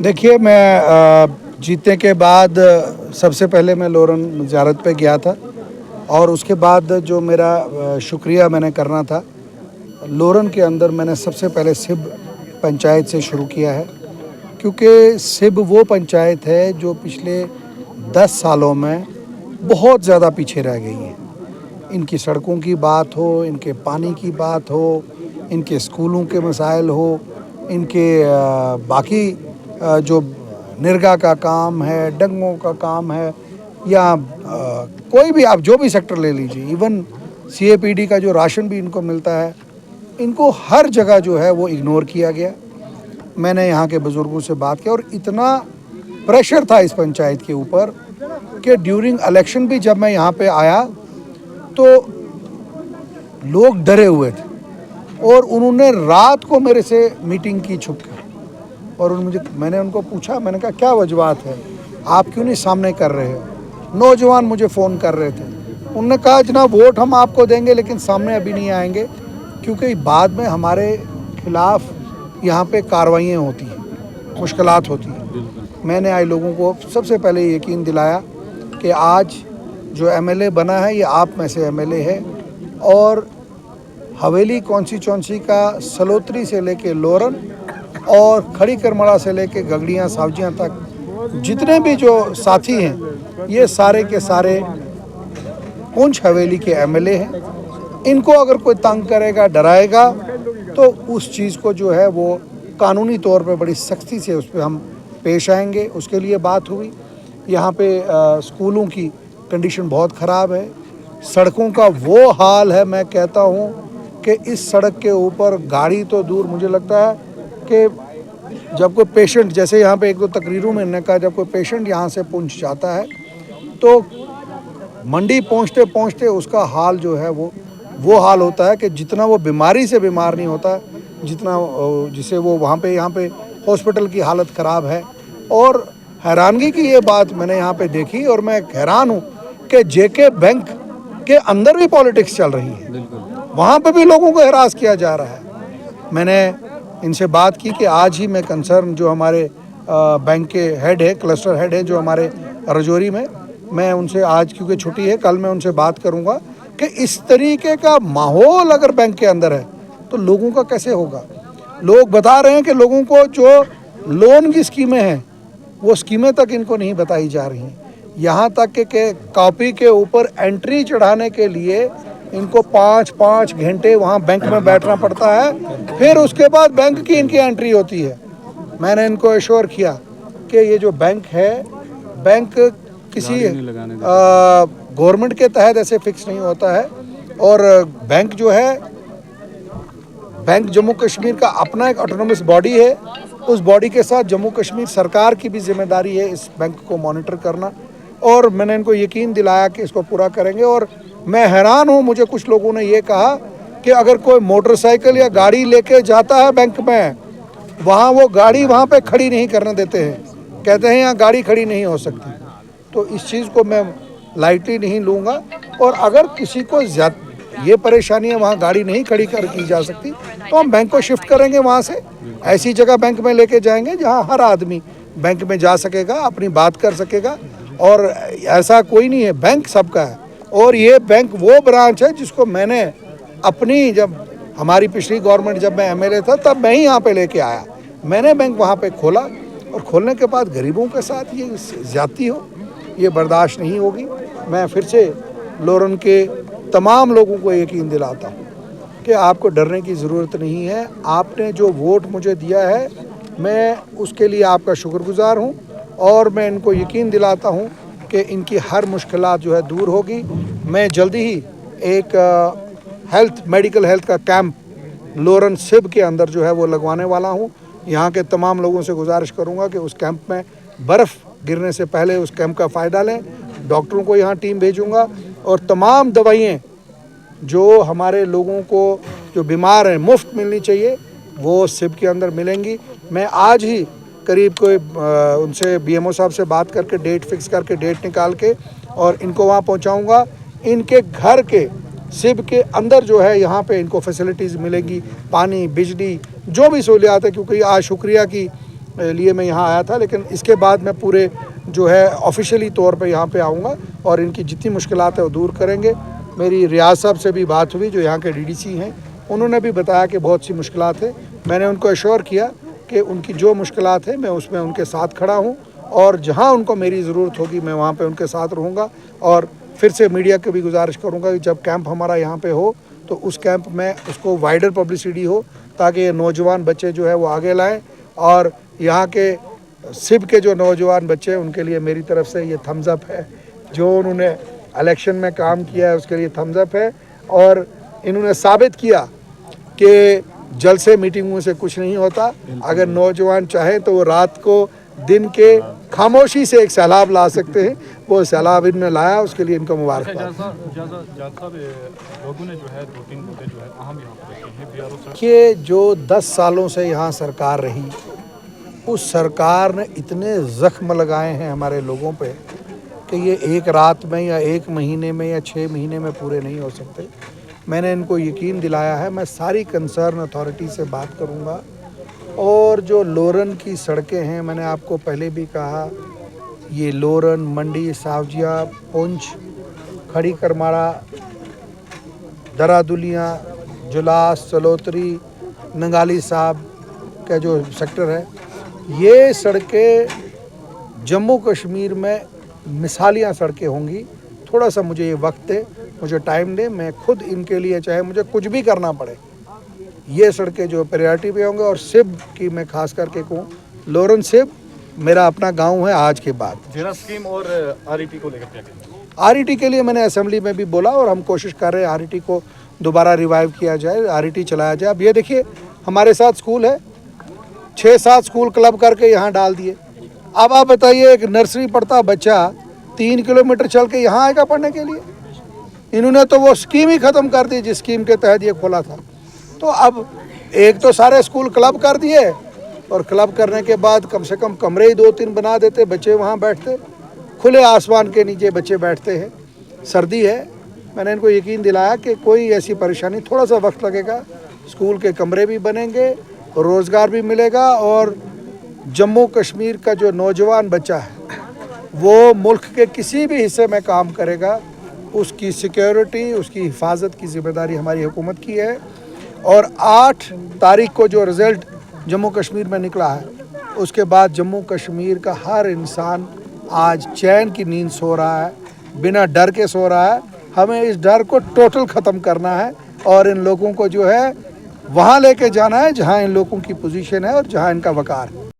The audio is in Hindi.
देखिए, मैं जीतने के बाद सबसे पहले मैं लोरन ज़ियारत पे गया था और उसके बाद जो मेरा शुक्रिया मैंने करना था, लोरन के अंदर मैंने सबसे पहले सिब पंचायत से शुरू किया है, क्योंकि सिब वो पंचायत है जो पिछले 10 सालों में बहुत ज़्यादा पीछे रह गई है। इनकी सड़कों की बात हो, इनके पानी की बात हो, इनके स्कूलों के मसाइल हो, इनके बाकी जो निरगा का काम है, डंगों का काम है, या कोई भी आप जो भी सेक्टर ले लीजिए, इवन सीएपीडी का जो राशन भी इनको मिलता है, इनको हर जगह जो है वो इग्नोर किया गया। मैंने यहाँ के बुज़ुर्गों से बात की और इतना प्रेशर था इस पंचायत के ऊपर कि ड्यूरिंग इलेक्शन भी जब मैं यहाँ पे आया तो लोग डरे हुए थे और उन्होंने रात को मेरे से मीटिंग की छुप के, और मैंने उनको पूछा, मैंने कहा क्या वजूहत है, आप क्यों नहीं सामने कर रहे हो। नौजवान मुझे फ़ोन कर रहे थे, उन्होंने कहा जनाब वोट हम आपको देंगे लेकिन सामने अभी नहीं आएंगे, क्योंकि बाद में हमारे खिलाफ़ यहाँ पे कार्रवाइयाँ होती हैं, मुश्किलात होती हैं। मैंने आज लोगों को सबसे पहले यकीन दिलाया कि आज जो एमएलए बना है ये आप में से एमएलए है, और हवेली कॉन्स्टिट्यूंसी का सलोत्री से लेके लोरन और खड़ी करमड़ा से लेके गगड़ियाँ सावजियाँ तक जितने भी जो साथी हैं ये सारे के सारे पुंछ हवेली के एमएलए हैं। इनको अगर कोई तंग करेगा, डराएगा, तो उस चीज़ को जो है वो कानूनी तौर पे बड़ी सख्ती से उस पर हम पेश आएंगे। उसके लिए बात हुई। यहाँ पे स्कूलों की कंडीशन बहुत ख़राब है, सड़कों का वो हाल है, मैं कहता हूँ कि इस सड़क के ऊपर गाड़ी तो दूर, मुझे लगता है कि जब कोई पेशेंट, जैसे यहाँ पे एक दो तकरीरों में इन्होंने कहा, जब कोई पेशेंट यहाँ से पुंछ जाता है तो मंडी पहुँचते पहुँचते उसका हाल जो है वो हाल होता है कि जितना वो बीमारी से बीमार नहीं होता जितना जिसे वो वहाँ पे यहाँ पे हॉस्पिटल की हालत ख़राब है। और हैरानगी की ये बात मैंने यहाँ पे देखी और मैं हैरान हूँ कि जेके बैंक के अंदर भी पॉलिटिक्स चल रही है, वहाँ पे भी लोगों को हरास किया जा रहा है। मैंने इनसे बात की कि आज ही मैं कंसर्न जो हमारे बैंक के हेड है, क्लस्टर हेड है जो हमारे रजौरी में, मैं उनसे आज, क्योंकि छुट्टी है, कल मैं उनसे बात करूँगा कि इस तरीके का माहौल अगर बैंक के अंदर है तो लोगों का कैसे होगा। लोग बता रहे हैं कि लोगों को जो लोन की स्कीमें हैं वो स्कीमें तक इनको नहीं बताई जा रही हैं। यहाँ तक कि कॉपी के ऊपर एंट्री चढ़ाने के लिए इनको 5-5 घंटे वहाँ बैंक में बैठना पड़ता है, फिर उसके बाद बैंक की इनकी एंट्री होती है। मैंने इनको एश्योर किया कि ये जो बैंक है, बैंक किसी गवर्नमेंट के तहत ऐसे फिक्स नहीं होता है, और बैंक जो है, बैंक जम्मू कश्मीर का अपना एक ऑटोनोमस बॉडी है, उस बॉडी के साथ जम्मू कश्मीर सरकार की भी जिम्मेदारी है इस बैंक को मॉनिटर करना, और मैंने इनको यकीन दिलाया कि इसको पूरा करेंगे। और मैं हैरान हूँ, मुझे कुछ लोगों ने ये कहा कि अगर कोई मोटरसाइकिल या गाड़ी लेके जाता है बैंक में, वहाँ वो गाड़ी वहाँ पे खड़ी नहीं करने देते हैं, कहते हैं यहाँ गाड़ी खड़ी नहीं हो सकती। तो इस चीज़ को मैं लाइटली नहीं लूँगा, और अगर किसी को ये परेशानी है वहाँ गाड़ी नहीं खड़ी की जा सकती तो हम बैंक को शिफ्ट करेंगे, वहाँ से ऐसी जगह बैंक में लेके जाएंगे जहाँ हर आदमी बैंक में जा सकेगा, अपनी बात कर सकेगा। और ऐसा कोई नहीं है, बैंक सबका है, और ये बैंक वो ब्रांच है जिसको मैंने अपनी, जब हमारी पिछली गवर्नमेंट, जब मैं एमएलए था तब मैं ही यहाँ पे लेके आया, मैंने बैंक वहाँ पे खोला, और खोलने के बाद गरीबों के साथ ये ज्यादती हो, ये बर्दाश्त नहीं होगी। मैं फिर से लोरन के तमाम लोगों को यकीन दिलाता हूँ कि आपको डरने की ज़रूरत नहीं है। आपने जो वोट मुझे दिया है, मैं उसके लिए आपका शुक्रगुज़ार हूँ, और मैं इनको यकीन दिलाता हूँ कि इनकी हर मुश्किलात जो है दूर होगी। मैं जल्दी ही एक मेडिकल हेल्थ का कैंप लोरन सिब के अंदर जो है वो लगवाने वाला हूँ। यहाँ के तमाम लोगों से गुजारिश करूँगा कि उस कैंप में बर्फ़ गिरने से पहले उस कैंप का फ़ायदा लें। डॉक्टरों को यहाँ टीम भेजूँगा, और तमाम दवाइयाँ जो हमारे लोगों को जो बीमार हैं मुफ्त मिलनी चाहिए वो सिब के अंदर मिलेंगी। मैं आज ही करीब कोई उनसे बीएमओ साहब से बात करके डेट फिक्स करके, डेट निकाल के, और इनको वहाँ पहुँचाऊँगा। इनके घर के सिब के अंदर जो है यहाँ पे इनको फैसिलिटीज़ मिलेंगी, पानी, बिजली, जो भी सहूलियात है, क्योंकि आज शुक्रिया की लिए मैं यहाँ आया था, लेकिन इसके बाद मैं पूरे जो है ऑफिशियली तौर पे यहाँ पे आऊँगा और इनकी जितनी मुश्किलात है वो दूर करेंगे। मेरी रियाज साहब से भी बात हुई जो यहाँ के डीडीसी हैं, उन्होंने भी बताया कि बहुत सी मुश्किलात है। मैंने उनको एश्योर किया कि उनकी जो मुश्किलात है मैं उसमें उनके साथ खड़ा हूँ और जहाँ उनको मेरी ज़रूरत होगी मैं वहाँ पे उनके साथ रहूँगा। और फिर से मीडिया को भी गुजारिश करूँगा कि जब कैंप हमारा यहाँ पे हो तो उस कैंप में उसको वाइडर पब्लिसिटी हो ताकि ये नौजवान बच्चे जो है वो आगे लाएँ। और यहाँ के सिब के जो नौजवान बच्चे हैं उनके लिए मेरी तरफ से ये थम्स अप है। जो उन्होंने इलेक्शन में काम किया है उसके लिए थम्स अप है। और इन्होंने साबित किया कि जलसे मीटिंगों से कुछ नहीं होता। अगर नौजवान चाहें तो वो रात को दिन के खामोशी से एक सैलाब ला सकते हैं। वो सैलाब इनने लाया, उसके लिए इनको मुबारकबाद। कि जो 10 सालों से यहाँ सरकार रही, उस सरकार ने इतने ज़ख्म लगाए हैं हमारे लोगों पे कि ये एक रात में या एक महीने में या 6 महीने में पूरे नहीं हो सकते। मैंने इनको यकीन दिलाया है, मैं सारी कंसर्न अथॉरिटी से बात करूँगा। और जो लोरन की सड़कें हैं, मैंने आपको पहले भी कहा, ये लोरन, मंडी, सावजिया, पुंछ, खड़ी करमाड़ा, दरादुलियाँ, जुलास, चलोतरी, नंगाली साहब का जो सेक्टर है, ये सड़कें जम्मू कश्मीर में मिसालियाँ सड़कें होंगी। थोड़ा सा मुझे ये वक्त दे, मुझे टाइम दे, मैं खुद इनके लिए चाहे मुझे कुछ भी करना पड़े, ये सड़कें जो प्रायोरिटी पे होंगे। और सिब की मैं खास करके कहूँ, लोरन सिब मेरा अपना गांव है आज के बाद। जेरा स्कीम और आरईटी को लेकर क्या कहते हैं? आरईटी के लिए मैंने असेंबली में भी बोला और हम कोशिश कर रहे हैं आरईटी को दोबारा रिवाइव किया जाए, आरईटी चलाया जाए। अब ये देखिए, हमारे साथ स्कूल है, 6-7 स्कूल क्लब करके यहाँ डाल दिए। अब आप बताइए, एक नर्सरी पढ़ता बच्चा 3 किलोमीटर चल के यहाँ आएगा पढ़ने के लिए? इन्होंने तो वो स्कीम ही ख़त्म कर दी जिस स्कीम के तहत ये खोला था। तो अब एक तो सारे स्कूल क्लब कर दिए, और क्लब करने के बाद कम से कम कमरे ही 2-3 बना देते, बच्चे वहाँ बैठते, खुले आसमान के नीचे बच्चे बैठते हैं। सर्दी है, मैंने इनको यकीन दिलाया कि कोई ऐसी परेशानी, थोड़ा सा वक्त लगेगा, स्कूल के कमरे भी बनेंगे, रोज़गार भी मिलेगा। और जम्मू कश्मीर का जो नौजवान बच्चा है वो मुल्क के किसी भी हिस्से में काम करेगा, उसकी सिक्योरिटी, उसकी हिफाजत की ज़िम्मेदारी हमारी हुकूमत की है। और 8 तारीख को जो रिज़ल्ट जम्मू कश्मीर में निकला है, उसके बाद जम्मू कश्मीर का हर इंसान आज चैन की नींद सो रहा है, बिना डर के सो रहा है। हमें इस डर को टोटल ख़त्म करना है और इन लोगों को जो है वहाँ लेके जाना है जहाँ इन लोगों की पोजीशन है और जहाँ इनका वकार है।